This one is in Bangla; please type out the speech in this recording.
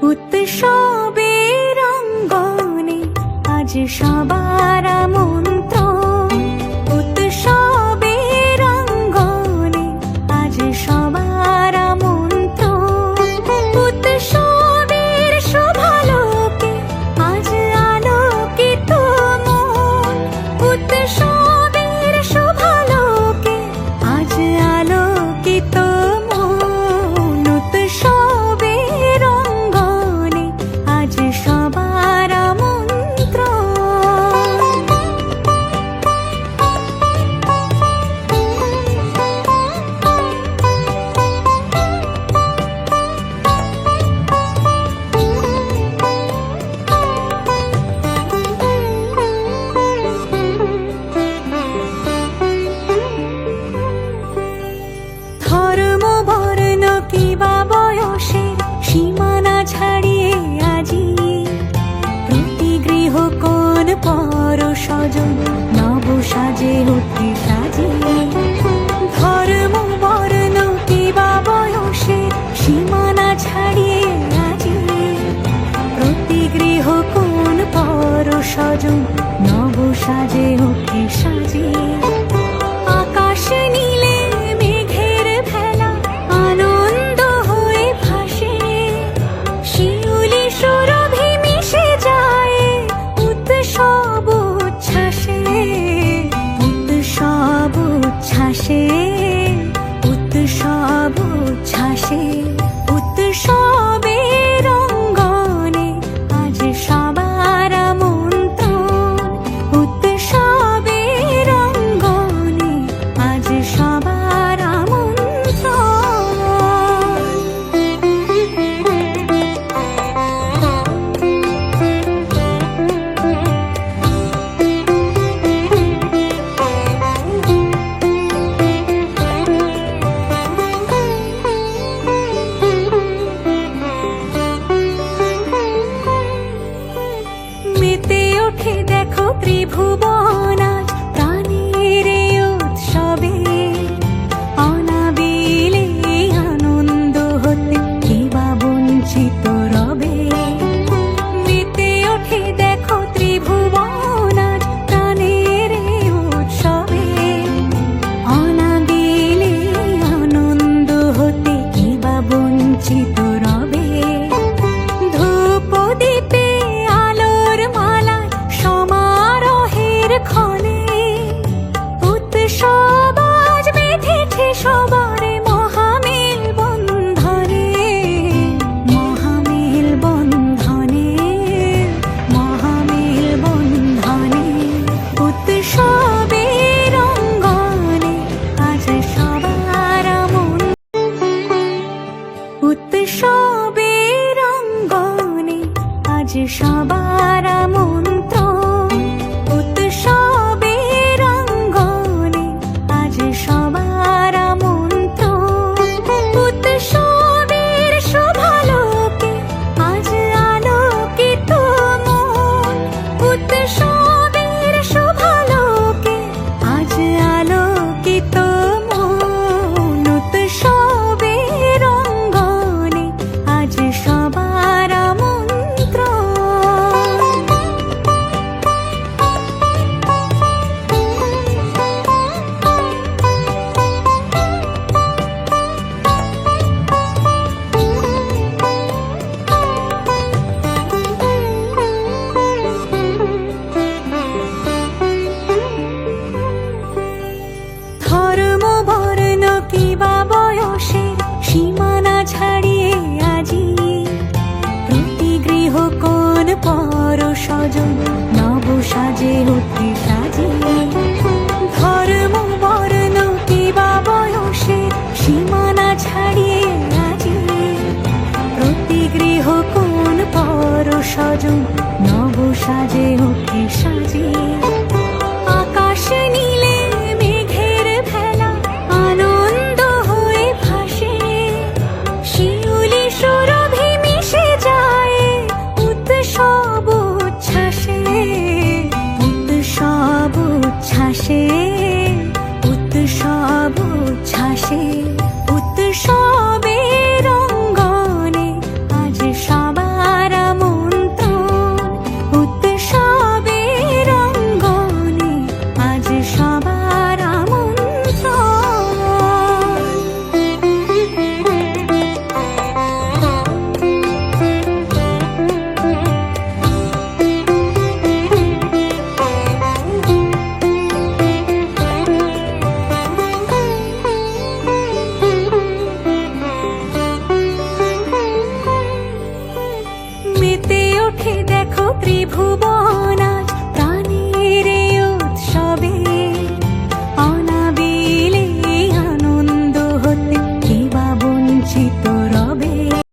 উৎসবের অঙ্গনে আজ সবার আমন্ত্রণ। উৎসবের অঙ্গনে আজ সবার আমন্ত্রণ। উৎসবের শোভালোকে আজ আলোকিত মন। উৎসবের শোভালোকে আজ আলোকিত মন। উৎসবের অঙ্গনে আজ সবার আমন্ত্রণ। ধর্ম বর্ণ কিবা বয়সের সীমানা ছাড়িয়ে আজি প্রতি গৃহ কোন পর স্বজন নব সাজে উঠে সাজিয়ে। ধর্ম বর্ণ কিবা বয়সের সীমানা ছাড়িয়ে আজি প্রতি গৃহ কোন পর স্বজন নব সাজে উঠে সাজিয়ে। আকাশ নীলে মেঘের ভেলা আনন্দ হয়ে ভাসে। শিউলি সুরভি মিশে যায় উৎসব উচ্ছ্বাসে। উৎসব উচ্ছ্বাসে। উৎসব উচ্ছ্বাসে। উৎসবের অঙ্গনে আজ সবার আমন্ত্রণ। উৎসবের অঙ্গনে আজ সবার মেতে ওঠে দেখো ত্রিভুবন আজ প্রাণের এই উৎসবে। অনাবিলে আনন্দ হতে কিবা বঞ্চিত রবে। মেতে ওঠে দেখো ত্রিভুবন আজ প্রাণের এই উৎসবে। অনাবিলে আনন্দ হতে কিবা বঞ্চিত রবে। ধূপ দীপে আলোর মালায় সমারোহের ক্ষণে উৎসব আজ বেঁধেছে সবার মহামেল বন্ধনে। মহামেল বন্ধনে। মহামেল বন্ধনে। উৎসবের অঙ্গনে আজ সবার উৎসবের অঙ্গনে আজ সবার আমন্ত্রণ। উৎসবের অঙ্গনে আজ সবার আমন্ত্রণ। উৎসবের শোভালোকে আজ আলোকিত মন। উৎসবের শোভালোকে আজ আলোকিত মন। উৎসবের অঙ্গনে আজ সবার আমন্ত্রণ। ধর্ম বর্ণ কিবা বয়সের সীমানা ছাড়িয়ে আজি প্রতি গৃহ কোন পর স্বজন নব সাজে উঠে সাজিয়ে। ধর্ম বর্ণ কিবা বয়সের সীমানা ছাড়িয়ে আজি প্রতি গৃহ কোন পর স্বজন নব সাজে উঠে সাজিয়ে। আকাশ নীলে মেঘের ভেলা আনন্দ হয়ে ভাসে। শিউলি সুরভি মিশে যায় উৎসব উচ্ছ্বাসে। উৎসব উচ্ছ্বাসে। উৎসব উচ্ছ্বাসে। উৎসবের অঙ্গনে আজ সবার ত্রিভুবন